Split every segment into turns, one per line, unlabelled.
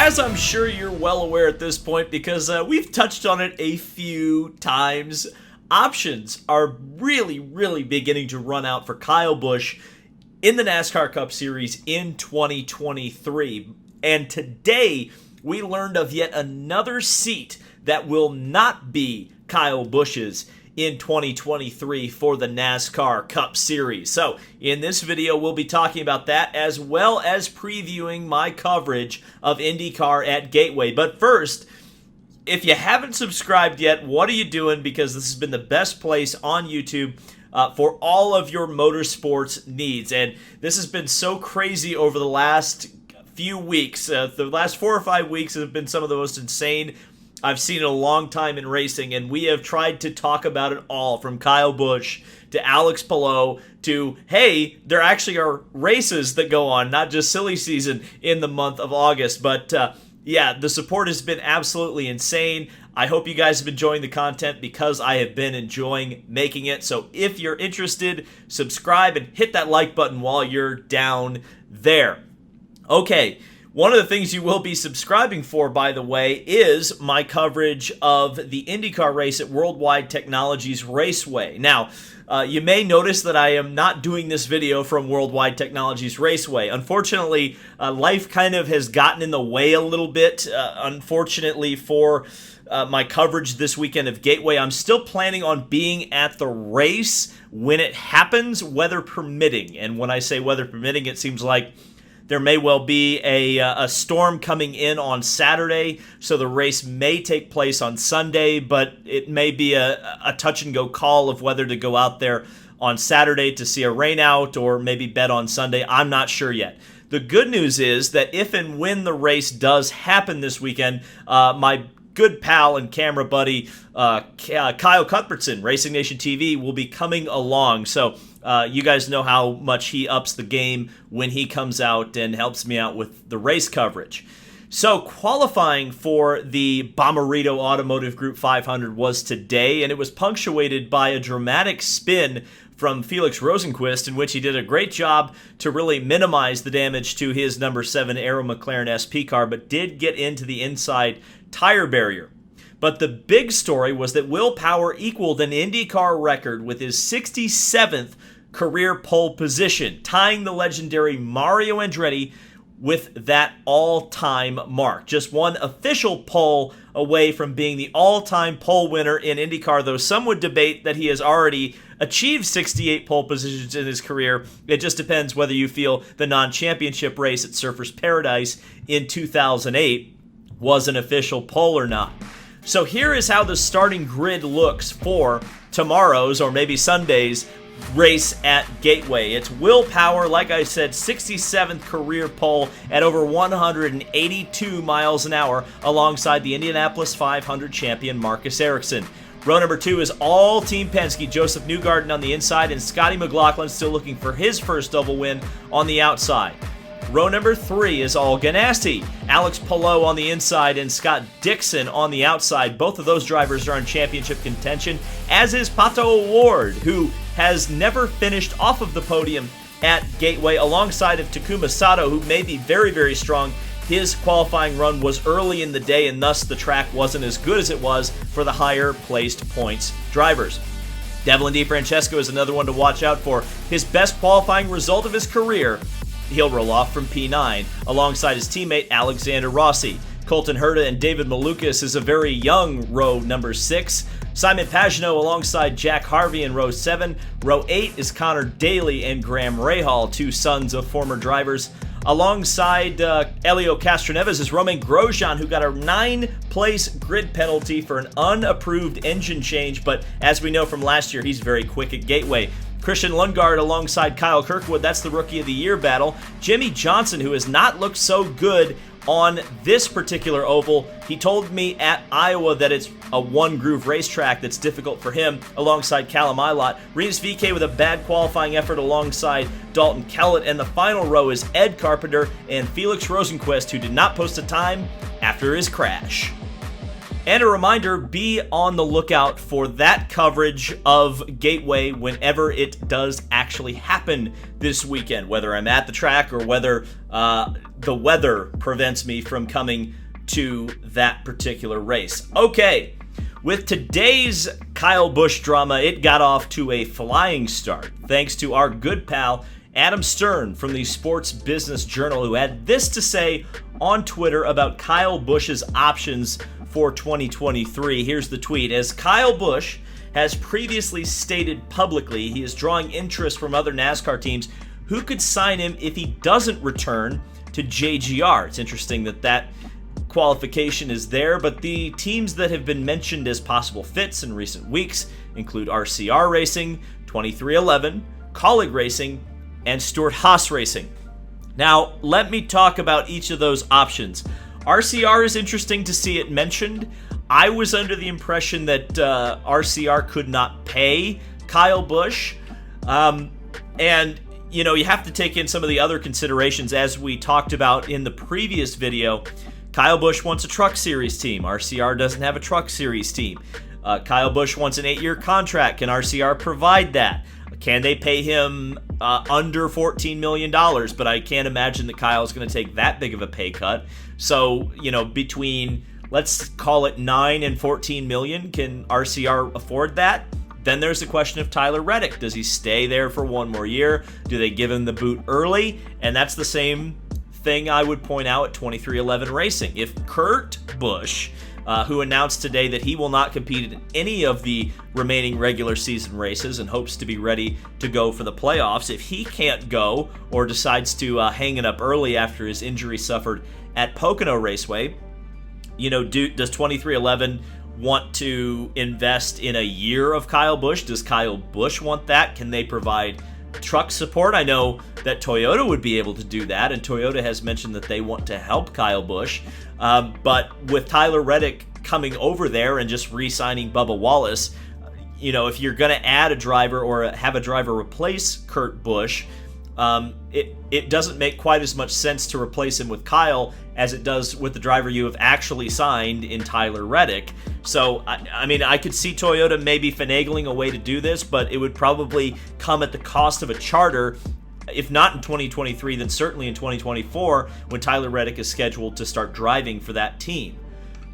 As I'm sure you're well aware at this point because we've touched on it a few times, options are really beginning to run out for Kyle Busch in the NASCAR Cup Series in 2023. And today, we learned of yet another seat that will not be Kyle Busch's in 2023 for the NASCAR Cup Series. So, in this video, we'll be talking about that as well as previewing my coverage of IndyCar at Gateway. But first, if you haven't subscribed yet, what are you doing? Because this has been the best place on YouTube for all of your motorsports needs. And this has been so crazy over the last few weeks. The last 4 or 5 weeks have been some of the most insane I've seen in a long time in racing, and we have tried to talk about it all, from Kyle Busch to Alex Palou to, hey, there actually are races that go on, not just silly season in the month of August. But yeah, the support has been absolutely insane. I hope you guys have been enjoying the content because I have been enjoying making it. So if you're interested, subscribe and hit that like button while you're down there. Okay. One of the things you will be subscribing for, by the way, is my coverage of the IndyCar race at Worldwide Technologies Raceway. Now, you may notice that I am not doing this video from Worldwide Technologies Raceway. Unfortunately, life kind of has gotten in the way a little bit. Unfortunately for my coverage this weekend of Gateway, I'm still planning on being at the race when it happens, weather permitting. And when I say weather permitting, it seems like there may well be a storm coming in on Saturday, so the race may take place on Sunday, but it may be a touch-and-go call of whether to go out there on Saturday to see a rainout or maybe bet on Sunday. I'm not sure yet. The good news is that if and when the race does happen this weekend, my good pal and camera buddy Kyle Cuthbertson, Racing Nation TV, will be coming along. So you guys know how much he ups the game when he comes out and helps me out with the race coverage. So qualifying for the Bommarito Automotive Group 500 was today, and it was punctuated by a dramatic spin from Felix Rosenqvist, in which he did a great job to really minimize the damage to his number 7 Aero McLaren SP car, but did get into the inside tire barrier. But the big story was that Will Power equaled an IndyCar record with his 67th career pole position, tying the legendary Mario Andretti with that all-time mark. Just one official pole away from being the all-time pole winner in IndyCar, though some would debate that he has already achieved 68 pole positions in his career. It just depends whether you feel the non-championship race at Surfers Paradise in 2008 was an official pole or not. So here is how the starting grid looks for tomorrow's, or maybe Sunday's, race at Gateway. It's Will Power, like I said, 67th career pole at over 182 miles an hour, alongside the Indianapolis 500 champion Marcus Ericsson. Row number 2 is all Team Penske, Joseph Newgarden on the inside, and Scotty McLaughlin still looking for his first double win on the outside. Row number 3 is all Ganassi, Alex Palou on the inside and Scott Dixon on the outside. Both of those drivers are in championship contention, as is Pato O'Ward, who has never finished off of the podium at Gateway, alongside of Takuma Sato, who may be very strong. His qualifying run was early in the day, and thus the track wasn't as good as it was for the higher placed points drivers. Devlin DeFrancesco is another one to watch out for. His best qualifying result of his career, he'll roll off from P9 alongside his teammate Alexander Rossi. Colton Herta and David Malukas is a very young row number 6. Simon Pagenaud alongside Jack Harvey in row 7. Row 8 is Connor Daly and Graham Rahal, two sons of former drivers. Alongside Elio Castroneves is Romain Grosjean, who got a 9-place grid penalty for an unapproved engine change, but as we know from last year, he's very quick at Gateway. Christian Lundgaard alongside Kyle Kirkwood, that's the Rookie of the Year battle. Jimmy Johnson, who has not looked so good on this particular oval. He told me at Iowa that it's a one-groove racetrack that's difficult for him, alongside Callum Ilott. Rinus VeeKay with a bad qualifying effort alongside Dalton Kellett. And the final row is Ed Carpenter and Felix Rosenqvist, who did not post a time after his crash. And a reminder, be on the lookout for that coverage of Gateway whenever it does actually happen this weekend, whether I'm at the track or whether the weather prevents me from coming to that particular race. Okay, with today's Kyle Busch drama, it got off to a flying start, thanks to our good pal Adam Stern from the Sports Business Journal, who had this to say on Twitter about Kyle Busch's options for 2023. Here's the tweet. As Kyle Busch has previously stated publicly, he is drawing interest from other NASCAR teams who could sign him if he doesn't return to JGR. It's interesting that qualification is there, but the teams that have been mentioned as possible fits in recent weeks include RCR Racing, 2311, Colleague Racing, and Stewart Haas Racing. Now, let me talk about each of those options. RCR is interesting to see it mentioned. I was under the impression that RCR could not pay Kyle Busch. And, you know, you have to take in some of the other considerations as we talked about in the previous video. Kyle Busch wants a Truck Series team. RCR doesn't have a Truck Series team. Kyle Busch wants an 8-year contract. Can RCR provide that? Can they pay him under $14 million? But I can't imagine that Kyle's going to take that big of a pay cut. So, you know, between, let's call it 9 and 14 million, can RCR afford that? Then there's the question of Tyler Reddick. Does he stay there for one more year? Do they give him the boot early? And that's the same thing I would point out at 2311 Racing. If Kurt Busch, who announced today that he will not compete in any of the remaining regular season races and hopes to be ready to go for the playoffs, if he can't go or decides to hang it up early after his injury suffered at Pocono Raceway, you know, does 2311 want to invest in a year of Kyle Busch? Does Kyle Busch want that? Can they provide truck support? I know that Toyota would be able to do that, and Toyota has mentioned that they want to help Kyle Busch. But with Tyler Reddick coming over there and just re-signing Bubba Wallace, you know, if you're going to add a driver or have a driver replace Kurt Busch, it doesn't make quite as much sense to replace him with Kyle as it does with the driver you have actually signed in Tyler Reddick. So, I mean, I could see Toyota maybe finagling a way to do this, but it would probably come at the cost of a charter. If not in 2023, then certainly in 2024, when Tyler Reddick is scheduled to start driving for that team.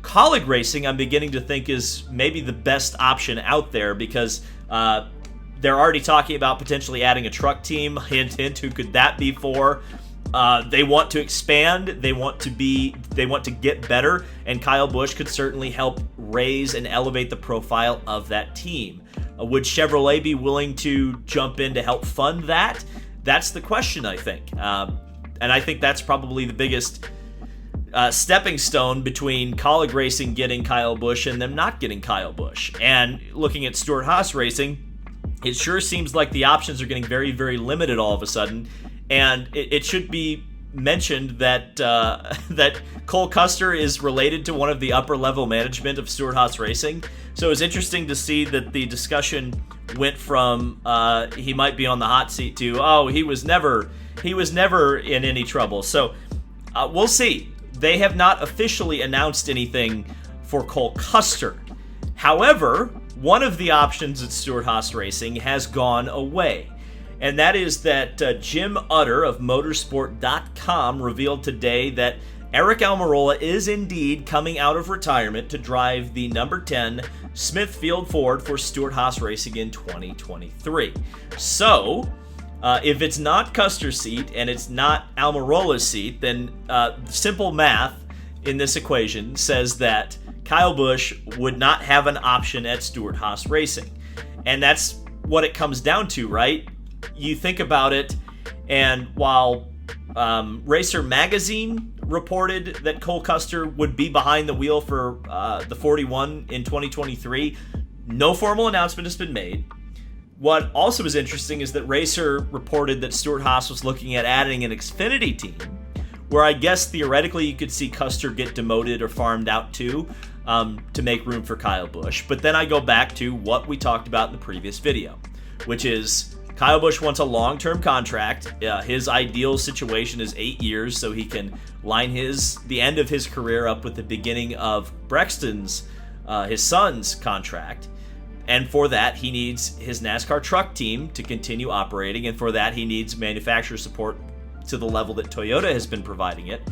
Colleague Racing, I'm beginning to think, is maybe the best option out there because they're already talking about potentially adding a truck team. Hint, hint, who could that be for? They want to expand. They want to get better, and Kyle Busch could certainly help raise and elevate the profile of that team. Would Chevrolet be willing to jump in to help fund that? That's the question, I think. And I think that's probably the biggest stepping stone between Colleague Racing getting Kyle Busch and them not getting Kyle Busch. And looking at Stewart Haas Racing, it sure seems like the options are getting very, very limited all of a sudden. And it should be mentioned that that Cole Custer is related to one of the upper-level management of Stewart Haas Racing. So it's interesting to see that the discussion went from he might be on the hot seat to, oh, he was never in any trouble. So we'll see. They have not officially announced anything for Cole Custer. However, one of the options at Stewart Haas Racing has gone away. And that is that Jim Utter of Motorsport.com revealed today that Eric Almirola is indeed coming out of retirement to drive the number 10 Smithfield Ford for Stewart Haas Racing in 2023. So, if it's not Custer's seat and it's not Almirola's seat, then simple math in this equation says that Kyle Busch would not have an option at Stewart Haas Racing. And that's what it comes down to, right? You think about it, and while Racer Magazine reported that Cole Custer would be behind the wheel for the 41 in 2023, no formal announcement has been made. What also is interesting is that Racer reported that Stewart Haas was looking at adding an Xfinity team, where I guess theoretically you could see Custer get demoted or farmed out to make room for Kyle Busch. But then I go back to what we talked about in the previous video, which is Kyle Busch wants a long-term contract. His ideal situation is 8 years, so he can line the end of his career up with the beginning of Brexton's his son's contract. And for that, he needs his NASCAR truck team to continue operating. And for that, he needs manufacturer support to the level that Toyota has been providing it.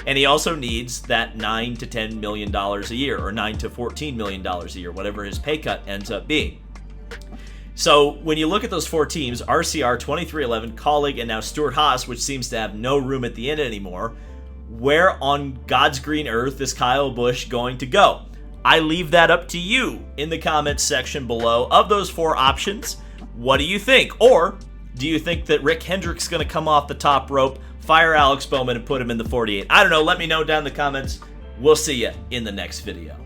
And he also needs that $9 to $10 million a year, or $9 to $14 million a year, whatever his pay cut ends up being. So when you look at those four teams, RCR, 2311, Colleague, and now Stewart Haas, which seems to have no room at the end anymore, where on God's green earth is Kyle Busch going to go? I leave that up to you in the comments section below. Of those four options, what do you think? Or do you think that Rick Hendrick's going to come off the top rope, fire Alex Bowman, and put him in the 48? I don't know. Let me know down in the comments. We'll see you in the next video.